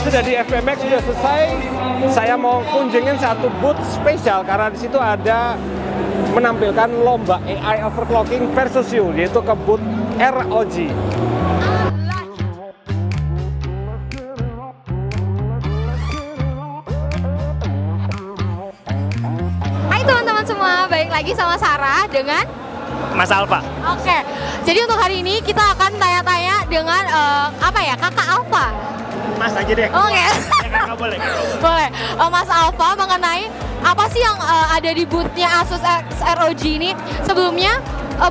sudah di FBMX, sudah selesai. Saya mau kunjungin satu booth spesial karena di situ ada menampilkan lomba AI overclocking versus you, yaitu ke booth ROG. Hai teman-teman semua, balik lagi sama Sarah dengan Mas Alfa. Oke, jadi untuk hari ini kita akan tanya-tanya dengan Kakak Alfa. Mas aja deh. Oke. Kakak boleh. Boleh. Mas Alfa mengenai apa sih yang ada di boothnya Asus ROG ini? Sebelumnya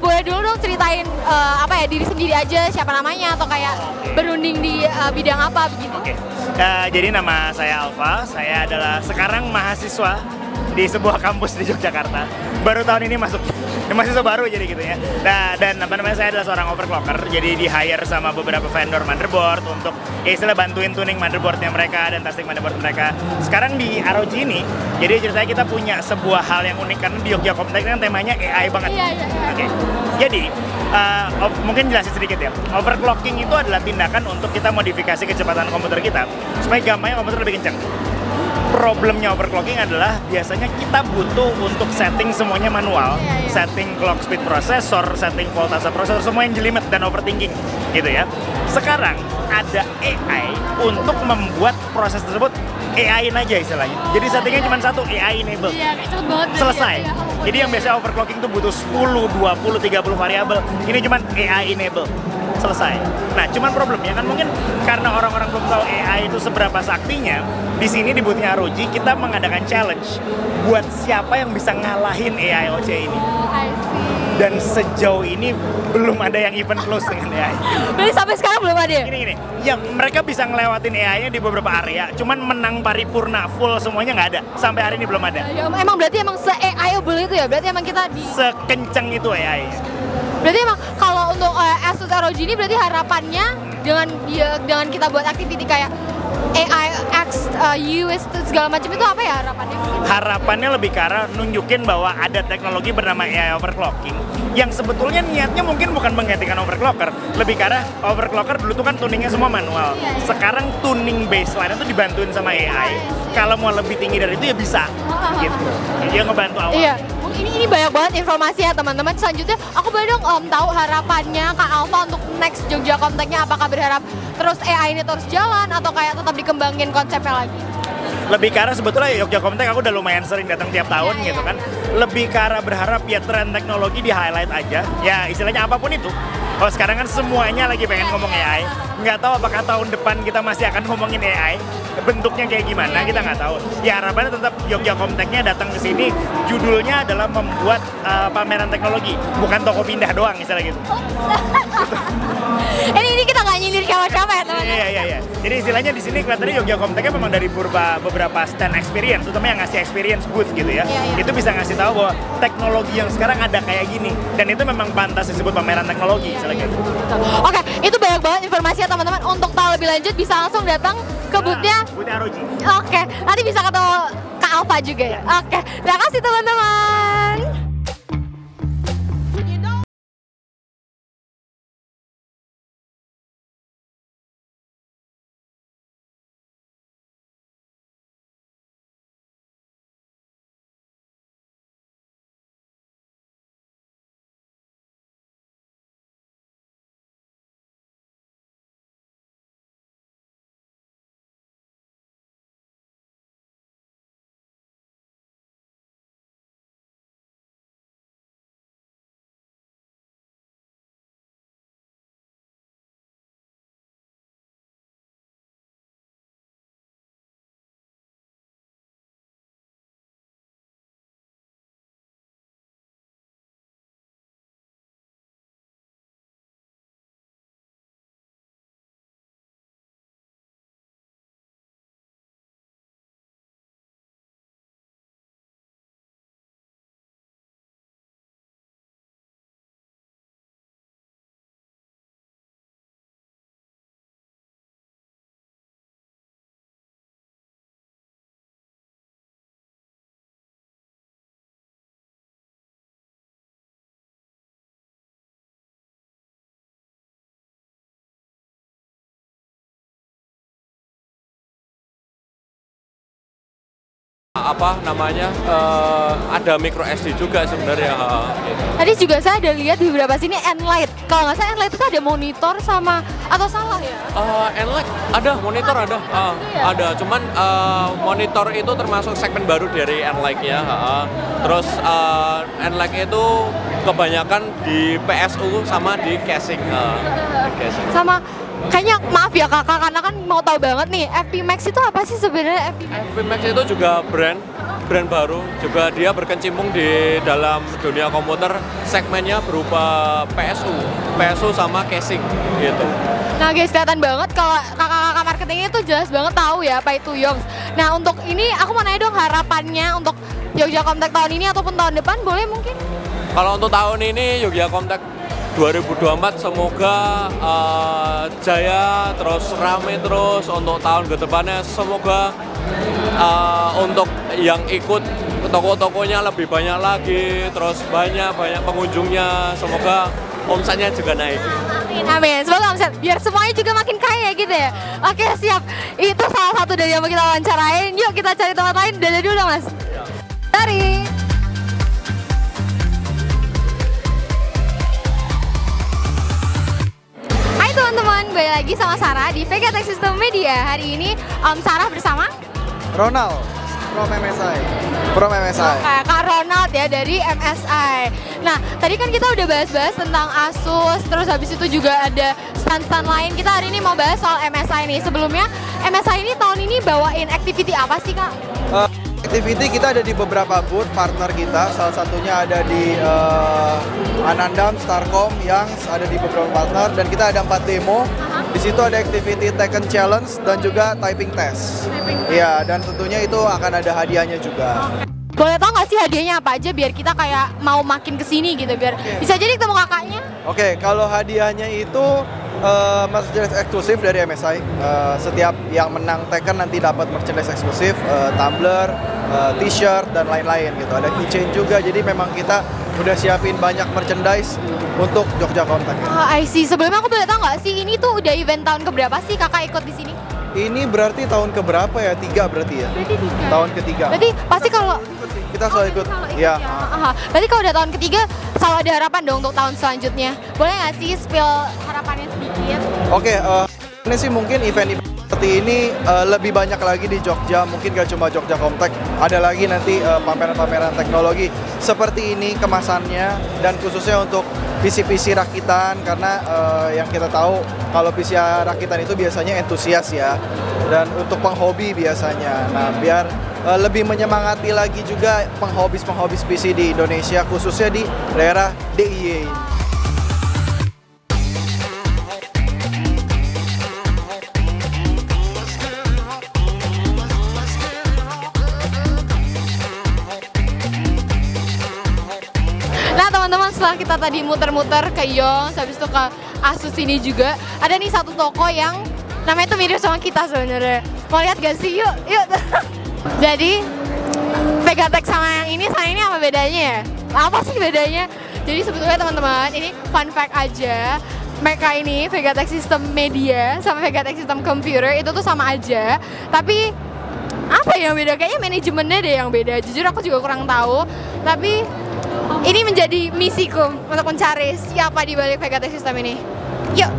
boleh dulu dong ceritain diri sendiri aja, siapa namanya atau kayak berunding di bidang apa begitu? Oke. Jadi nama saya Alfa. Saya adalah sekarang mahasiswa di sebuah kampus di Yogyakarta. Baru tahun ini masuk. Mahasiswa baru jadi gitu ya. Nah, dan saya adalah seorang overclocker. Jadi di hire sama beberapa vendor motherboard untuk istilah bantuin tuning motherboardnya mereka dan testing motherboard mereka. Sekarang di ROG ini, jadi ceritanya kita punya sebuah hal yang unik karena di Jogja Comtech kan temanya AI banget. Iya. Oke. Jadi mungkin jelasin sedikit ya. Overclocking itu adalah tindakan untuk kita modifikasi kecepatan komputer kita supaya gambarnya komputer lebih kencang. Problemnya overclocking adalah biasanya kita butuh untuk setting semuanya manual, setting clock speed prosesor, setting voltase prosesor, semua yang jelimet dan overthinking gitu ya. Sekarang ada AI untuk membuat proses tersebut AI-in aja istilahnya. Jadi settingnya cuma satu, AI enable. Iya, cepet banget. Selesai. Jadi yang biasa overclocking tuh butuh 10, 20, 30 variabel. Ini cuma AI enable. Selesai. Nah, cuman problemnya kan mungkin karena orang-orang belum tahu AI itu seberapa saktinya, di sini di boothnya ROG kita mengadakan challenge buat siapa yang bisa ngalahin AIoC ini. I see. Dan sejauh ini belum ada yang even close dengan AI. Berarti sampai sekarang belum ada ya? Gini, yang mereka bisa ngelewatin AI-nya di beberapa area, cuman menang paripurna full semuanya nggak ada. Sampai hari ini belum ada. Ya, emang berarti se-AI-able itu ya? Berarti emang kita di... Sekenceng itu AI. Berarti emang kalau untuk Asus ROG ini berarti harapannya dengan kita buat activity kayak AI X, US segala macam itu apa ya harapannya? Harapannya lebih ke arah nunjukin bahwa ada teknologi bernama AI overclocking yang sebetulnya niatnya mungkin bukan menggantikan overclocker, lebih ke arah overclocker dulu tuh kan tuningnya semua manual. Sekarang tuning baseline itu dibantuin sama AI. Kalau mau lebih tinggi dari itu ya bisa, gitu. Dia ngebantu awal. Iya. Ini banyak banget informasi ya teman-teman. Selanjutnya aku boleh dong tahu harapannya Kak Alfa untuk next Jogja Comtech-nya, apakah berharap terus AI ini terus jalan atau kayak tetap dikembangin konsepnya lagi? Lebih ke arah sebetulnya Jogja Comtech aku udah lumayan sering datang tiap tahun gitu kan. Lebih ke arah berharap ya tren teknologi di highlight aja. Ya istilahnya apapun itu. Kalau sekarang kan semuanya lagi pengen ngomong AI. Nggak tahu apakah tahun depan kita masih akan ngomongin AI. Bentuknya kayak gimana kita nggak tahu. Ya harapannya tetap Jogja Comtech-nya datang ke sini. Judulnya adalah membuat pameran teknologi, bukan toko pindah doang misalnya gitu. Ini kita nggak nyindir siapa-siapa ya teman-teman. Iya. Jadi istilahnya di sini kelihatannya Jogja Comtech-nya memang dari beberapa stand experience, terutama yang ngasih experience booth gitu ya. Itu bisa ngasih tahu bahwa teknologi yang sekarang ada kayak gini dan itu memang pantas disebut pameran teknologi misalnya gitu. Oke, itu banyak banget informasi ya teman-teman. Untuk tahu lebih lanjut bisa langsung datang ke boothnya. Boothnya ROG. Oke, nanti bisa ketemu Kak Alfa juga ya. Oke, terima kasih teman-teman. ada micro SD juga sebenarnya. Gitu. Tadi juga saya ada lihat di beberapa sini Enlight. Kalau nggak salah Enlight itu ada monitor sama, atau salah ya? Enlight ada, monitor ada. Ada, cuman monitor itu termasuk segmen baru dari Enlight ya. Terus Enlight itu kebanyakan di PSU sama di casing. Sama kayaknya, maaf ya kakak, karena kan mau tahu banget nih, FP Max itu apa sih sebenarnya? FP Max itu juga brand baru, juga dia berkecimpung di dalam dunia komputer, segmennya berupa PSU sama casing gitu. Nah guys, kelihatan banget kalau kakak-kakak marketingnya itu jelas banget tahu ya apa itu Yongs. Nah untuk ini aku mau nanya dong harapannya untuk Jogja Comtech tahun ini ataupun tahun depan, boleh mungkin? Kalau untuk tahun ini Jogja Comtech 2024 semoga jaya, terus rame terus untuk tahun ke depannya. Semoga untuk yang ikut toko-tokonya lebih banyak lagi, terus banyak pengunjungnya, semoga omsetnya juga naik. Amin, semoga omset biar semuanya juga makin kaya gitu ya. Oke siap, itu salah satu dari yang mau kita wawancarain. Yuk kita cari tempat lain, dari dulu dong mas. Dari teman-teman, balik lagi sama Sarah di VGTech System Media. Hari ini Sarah bersama Ronald from MSI. Kak Ronald ya dari MSI. Nah, tadi kan kita udah bahas-bahas tentang Asus, terus habis itu juga ada stand-stand lain. Kita hari ini mau bahas soal MSI nih. Sebelumnya, MSI ini tahun ini bawain activity apa sih Kak? Activity kita ada di beberapa booth partner kita, salah satunya ada di Anandam, Starcom yang ada di beberapa partner, dan kita ada 4 demo. Di situ ada activity Tekken Challenge dan juga typing test. Iya, dan tentunya itu akan ada hadiahnya juga. Boleh tau nggak sih hadiahnya apa aja biar kita kayak mau makin kesini gitu, biar bisa jadi ketemu kakaknya? Oke, kalau hadiahnya itu merchandise eksklusif dari MSI. Setiap yang menang Tekken nanti dapat merchandise eksklusif, tumbler, t-shirt dan lain-lain gitu. Ada keychain juga. Jadi memang kita udah siapin banyak merchandise untuk Jogja Comtech. Oh, I see. Sebelumnya aku boleh tahu nggak sih ini tuh udah event tahun keberapa sih kakak ikut di sini? Ini berarti tahun keberapa ya? 3 berarti ya? Berarti 3. Tahun ketiga. Berarti pasti kalau kita selalu ikut. Ya. Berarti kalau udah tahun ketiga selalu ada harapan dong untuk tahun selanjutnya. Boleh nggak sih spill harapannya sedikit? Oke, ini sih mungkin event-event seperti ini lebih banyak lagi di Jogja. Mungkin gak cuma Jogja Comtech, ada lagi nanti pameran-pameran teknologi seperti ini kemasannya, dan khususnya untuk PC-PC rakitan, karena yang kita tahu kalau PC rakitan itu biasanya entusias ya, dan untuk penghobi biasanya. Nah, biar lebih menyemangati lagi juga penghobis PC di Indonesia, khususnya di daerah DIY. Teman-teman, setelah kita tadi muter-muter ke Yongs, habis itu ke Asus ini juga ada nih satu toko yang namanya tuh mirip sama kita sebenarnya. Mau lihat gak sih? Yuk. Jadi VGTech sama yang ini apa bedanya ya? Apa sih bedanya? Jadi sebetulnya teman-teman, ini fun fact aja. Mereka ini VGTech System Media sama VGTech System Computer itu tuh sama aja. Tapi apa yang beda? Kayaknya manajemennya deh yang beda. Jujur aku juga kurang tahu. Tapi ini menjadi misiku untuk mencari siapa di balik VGTech System ini. Yuk!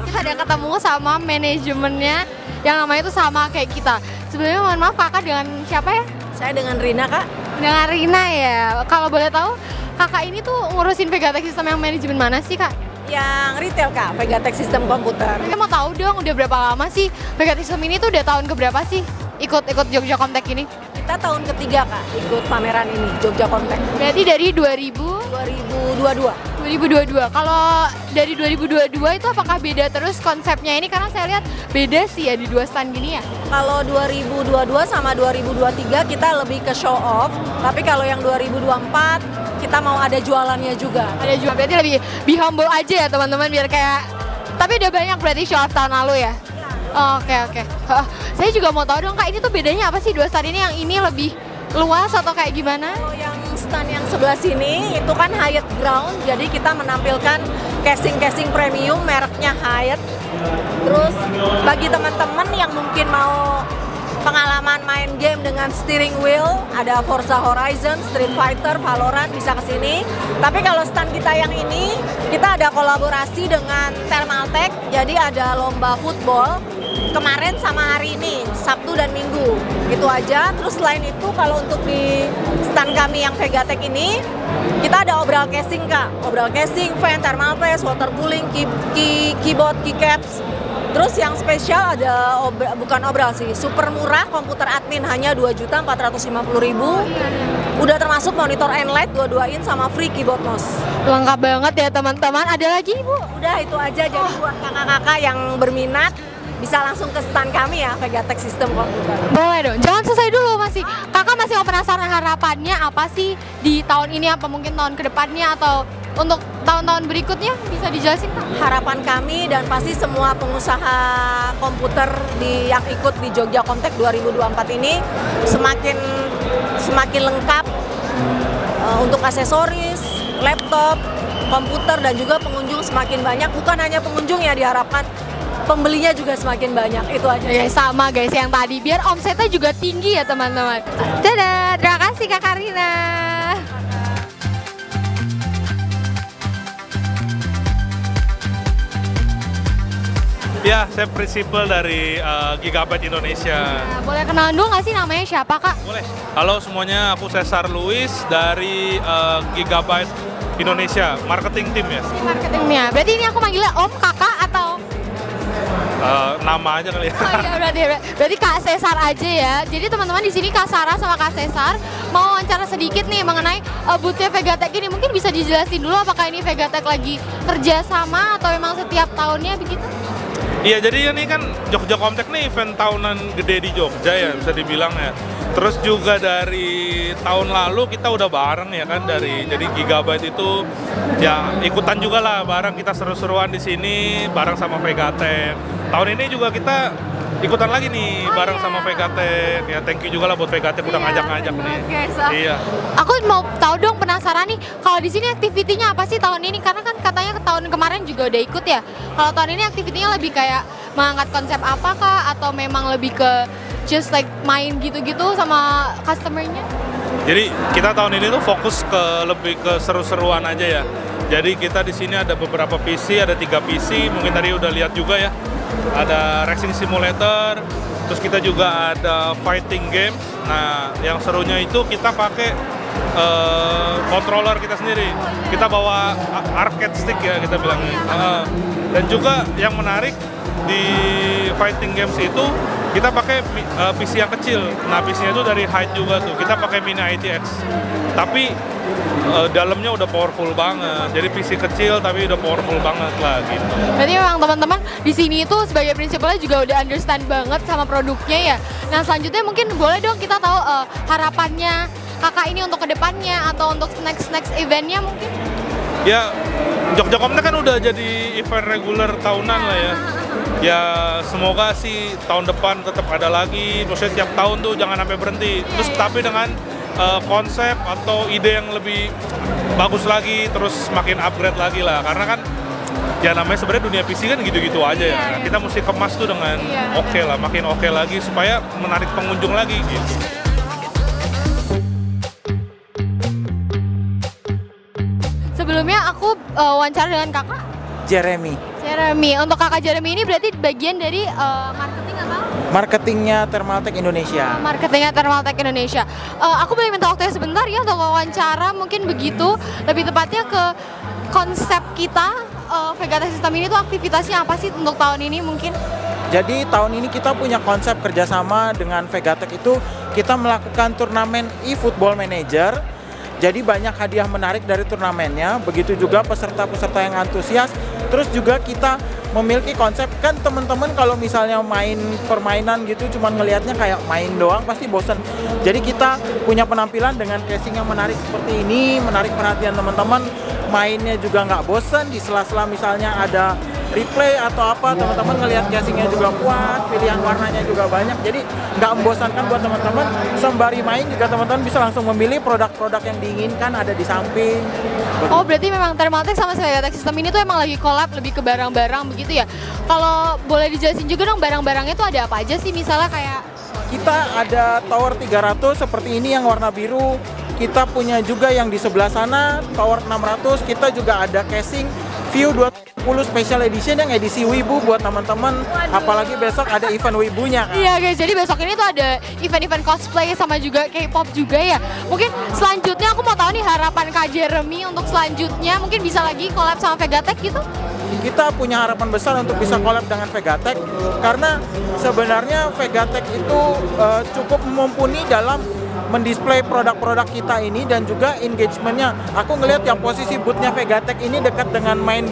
Kita ada ketemu sama manajemennya yang namanya itu sama kayak kita. Sebelumnya mohon maaf kakak dengan siapa ya? Saya dengan Rina kak. Dengan Rina ya. Kalau boleh tahu kakak ini tuh ngurusin VGTech System yang manajemen mana sih kak? Yang retail kak, VGTech System Komputer. Saya mau tahu dong, udah berapa lama sih VGTech System ini tuh udah tahun keberapa sih ikut Jogja Comtech ini? Kita tahun ketiga kak, ikut pameran ini, Jogja Comtech. Berarti dari 2022. Kalau dari 2022 itu apakah beda terus konsepnya ini? Karena saya lihat beda sih ya di 2 stand gini ya. Kalau 2022 sama 2023 kita lebih ke show off, tapi kalau yang 2024 kita mau ada jualannya juga. Ada jual, berarti lebih be humble aja ya teman-teman, biar kayak, tapi udah banyak berarti show off tahun lalu ya? Oke. Saya juga mau tahu dong kak, ini tuh bedanya apa sih 2 stand ini? Yang ini lebih luas atau kayak gimana? Kalau yang stand yang sebelah sini itu kan Hyatt Ground, jadi kita menampilkan casing premium mereknya Hyatt. Terus bagi teman-teman yang mungkin mau pengalaman main game dengan steering wheel, ada Forza Horizon, Street Fighter, Valorant, bisa ke sini. Tapi kalau stand kita yang ini, kita ada kolaborasi dengan Thermaltake, jadi ada lomba football kemarin sama hari ini, Sabtu dan Minggu. Gitu aja. Terus selain itu kalau untuk di stand kami yang Vegatech ini, kita ada obral casing Kak. Obral casing, fan, thermal paste, water cooling, keyboard, keycaps. Terus yang spesial ada bukan obral sih, super murah komputer admin hanya 2.450.000. Udah termasuk monitor Enlight 22 in sama free keyboard mouse. Lengkap banget ya teman-teman. Ada lagi Ibu? Udah itu aja, jadi buat kakak-kakak yang berminat bisa langsung ke stand kami ya, Vegatech Sistem Komputer. Boleh dong, jangan selesai dulu masih. Kakak masih mau penasaran harapannya apa sih di tahun ini, apa mungkin tahun kedepannya atau untuk tahun-tahun berikutnya, bisa dijelasin Kak? Harapan kami dan pasti semua pengusaha komputer yang ikut di Jogja Comtech 2024 ini semakin lengkap untuk aksesoris, laptop, komputer, dan juga pengunjung semakin banyak. Bukan hanya pengunjung ya, diharapkan pembelinya juga semakin banyak. Itu aja. Ya, sama guys yang tadi, biar omsetnya juga tinggi ya teman-teman. Dadah, terima kasih Kak Karina. Ya, saya prinsipal dari Gigabyte Indonesia. Nah, boleh kenalan dulu nggak sih namanya siapa Kak? Boleh. Halo semuanya, aku Cesar Luis dari Gigabyte Indonesia, marketing team ya. Marketingnya, berarti ini aku manggilnya Om, Kakak, atau? Nama aja kali ya. Oh iya, berarti Kak Cesar aja ya. Jadi teman-teman di sini Kak Sarah sama Kak Cesar mau wawancara sedikit nih mengenai booth-nya Vegatech ini. Mungkin bisa dijelasin dulu apakah ini Vegatech lagi kerjasama atau memang setiap tahunnya begitu? Iya, jadi ini kan Jogja Comtech nih event tahunan gede di Jogja ya, bisa dibilang ya. Terus juga dari tahun lalu kita udah bareng ya kan, jadi Gigabyte itu ya ikutan juga lah bareng, kita seru-seruan di sini bareng sama Vegatech. Tahun ini juga kita ikutan lagi nih bareng sama Vegatech. Ya thank you juga lah buat Vegatech udah ngajak-ngajak nih. Iya. Aku mau tahu dong, penasaran nih, kalau di sini aktivitinya apa sih tahun ini? Karena kan katanya tahun kemarin juga udah ikut ya. Kalau tahun ini aktivitinya lebih kayak mengangkat konsep apa Kak? Atau memang lebih ke just like main gitu-gitu sama customer-nya? Jadi kita tahun ini tuh fokus lebih ke seru-seruan aja ya. Jadi kita di sini ada beberapa PC, ada 3 PC, mungkin tadi udah lihat juga ya. Ada racing simulator, terus kita juga ada fighting games. Nah, yang serunya itu kita pakai controller kita sendiri. Kita bawa arcade stick ya kita bilangnya. Dan juga yang menarik di fighting games itu kita pakai PC yang kecil. Nah, PC-nya itu dari Hyatt juga tuh. Kita pakai Mini ITX. Tapi dalamnya udah powerful banget. Jadi PC kecil tapi udah powerful banget lah gitu. Berarti memang teman-teman di sini itu sebagai prinsipalnya juga udah understand banget sama produknya ya. Nah, selanjutnya mungkin boleh dong kita tahu harapannya Kakak ini untuk kedepannya atau untuk next eventnya mungkin? Ya, Jogja Comtech kan udah jadi event reguler tahunan lah ya. Ya semoga sih tahun depan tetap ada lagi. Maksudnya tiap tahun tuh jangan sampai berhenti. Terus tapi dengan konsep atau ide yang lebih bagus lagi, terus makin upgrade lagi lah. Karena kan ya namanya sebenarnya dunia PC kan gitu-gitu aja ya. Kita mesti kemas tuh dengan oke lah, makin oke lagi supaya menarik pengunjung lagi gitu. Sebelumnya aku wawancara dengan Kakak Jeremy. Untuk Kakak Jeremy ini berarti bagian dari marketing atau? Marketingnya Thermaltake Indonesia. Marketingnya Thermaltake Indonesia. Aku boleh minta waktunya sebentar ya untuk wawancara, mungkin begitu. Lebih tepatnya ke konsep kita, Vegatech System ini tuh aktivitasnya apa sih untuk tahun ini mungkin? Jadi tahun ini kita punya konsep kerjasama dengan Vegatech itu kita melakukan turnamen eFootball Manager. Jadi banyak hadiah menarik dari turnamennya, begitu juga peserta-peserta yang antusias. Terus juga kita memiliki konsep, kan teman-teman kalau misalnya main permainan gitu cuman ngelihatnya kayak main doang pasti bosen. Jadi kita punya penampilan dengan casing yang menarik seperti ini, menarik perhatian teman-teman, mainnya juga nggak bosen. Di sela-sela misalnya ada replay atau apa, teman-teman ngelihat casingnya juga kuat, pilihan warnanya juga banyak, jadi nggak membosankan buat teman-teman. Sembari main juga teman-teman bisa langsung memilih produk-produk yang diinginkan ada di samping. Oh, berarti memang Thermaltake sama Vegatech System ini tuh emang lagi collab lebih ke barang-barang begitu ya. Kalau boleh dijelasin juga dong barang-barangnya tuh ada apa aja sih, misalnya kayak kita ada tower 300 seperti ini yang warna biru. Kita punya juga yang di sebelah sana tower 600. Kita juga ada casing View 20 Special Edition yang edisi Wibu buat teman-teman. Apalagi besok ada event Wibunya kan. Iya guys, jadi besok ini tuh ada event-event cosplay sama juga K-pop juga ya. Mungkin selanjutnya aku mau tahu nih harapan Kak Jeremy untuk selanjutnya, mungkin bisa lagi collab sama Vegatech gitu. Kita punya harapan besar untuk bisa collab dengan Vegatech karena sebenarnya Vegatech itu cukup mumpuni dalam mendisplay produk-produk kita ini dan juga engagementnya. Aku ngelihat yang posisi boothnya Vegatech ini dekat dengan main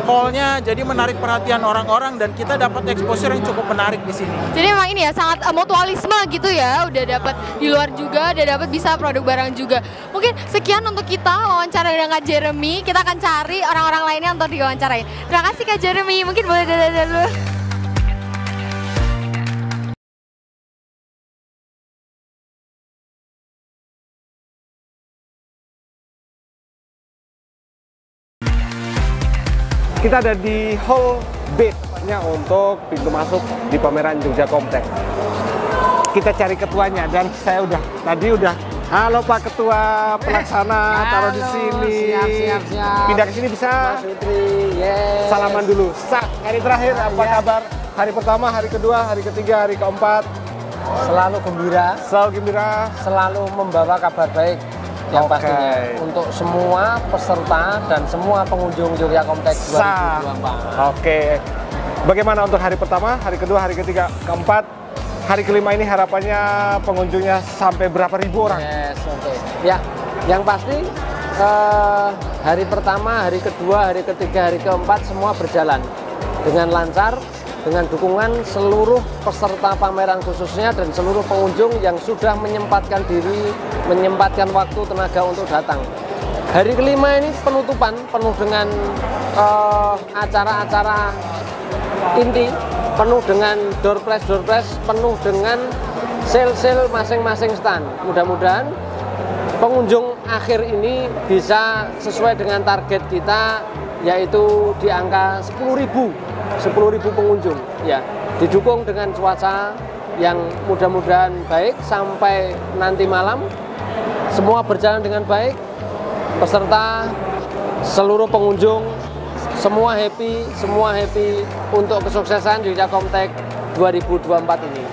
hall-nya, jadi menarik perhatian orang-orang dan kita dapat exposure yang cukup menarik di sini. Jadi memang ini ya sangat mutualisme gitu ya, udah dapat di luar juga, udah dapat bisa produk barang juga. Mungkin sekian untuk kita wawancara dengan Kak Jeremy, kita akan cari orang-orang lainnya untuk diwawancarain. Terima kasih Kak Jeremy, mungkin boleh dadah dulu. Kita ada di hall B-nya untuk pintu masuk di pameran Jogja Comtech. Kita cari ketuanya dan saya tadi udah halo Pak Ketua Pelaksana, taruh di sini. Siap. Pindah ke sini bisa? Mas Fitri, yes. Salaman dulu. Hari terakhir apa kabar? Hari pertama, hari kedua, hari ketiga, hari keempat. Selalu gembira. Selalu gembira. Selalu membawa kabar baik. Yang pastinya untuk semua peserta dan semua pengunjung Jogja Comtech 2024. Oke. Bagaimana untuk hari pertama, hari kedua, hari ketiga, keempat, hari kelima ini harapannya pengunjungnya sampai berapa ribu orang? Yes, oke. Ya, yang pasti hari pertama, hari kedua, hari ketiga, hari keempat semua berjalan dengan lancar, dengan dukungan seluruh peserta pameran khususnya dan seluruh pengunjung yang sudah menyempatkan diri, menyempatkan waktu, tenaga untuk datang. Hari kelima ini penutupan penuh dengan acara-acara inti, penuh dengan door prize, penuh dengan sale masing-masing stand. Mudah-mudahan pengunjung akhir ini bisa sesuai dengan target kita, yaitu di angka 10.000 pengunjung ya, didukung dengan cuaca yang mudah-mudahan baik sampai nanti malam semua berjalan dengan baik, peserta, seluruh pengunjung semua happy untuk kesuksesan Jogja Comtech 2024 ini.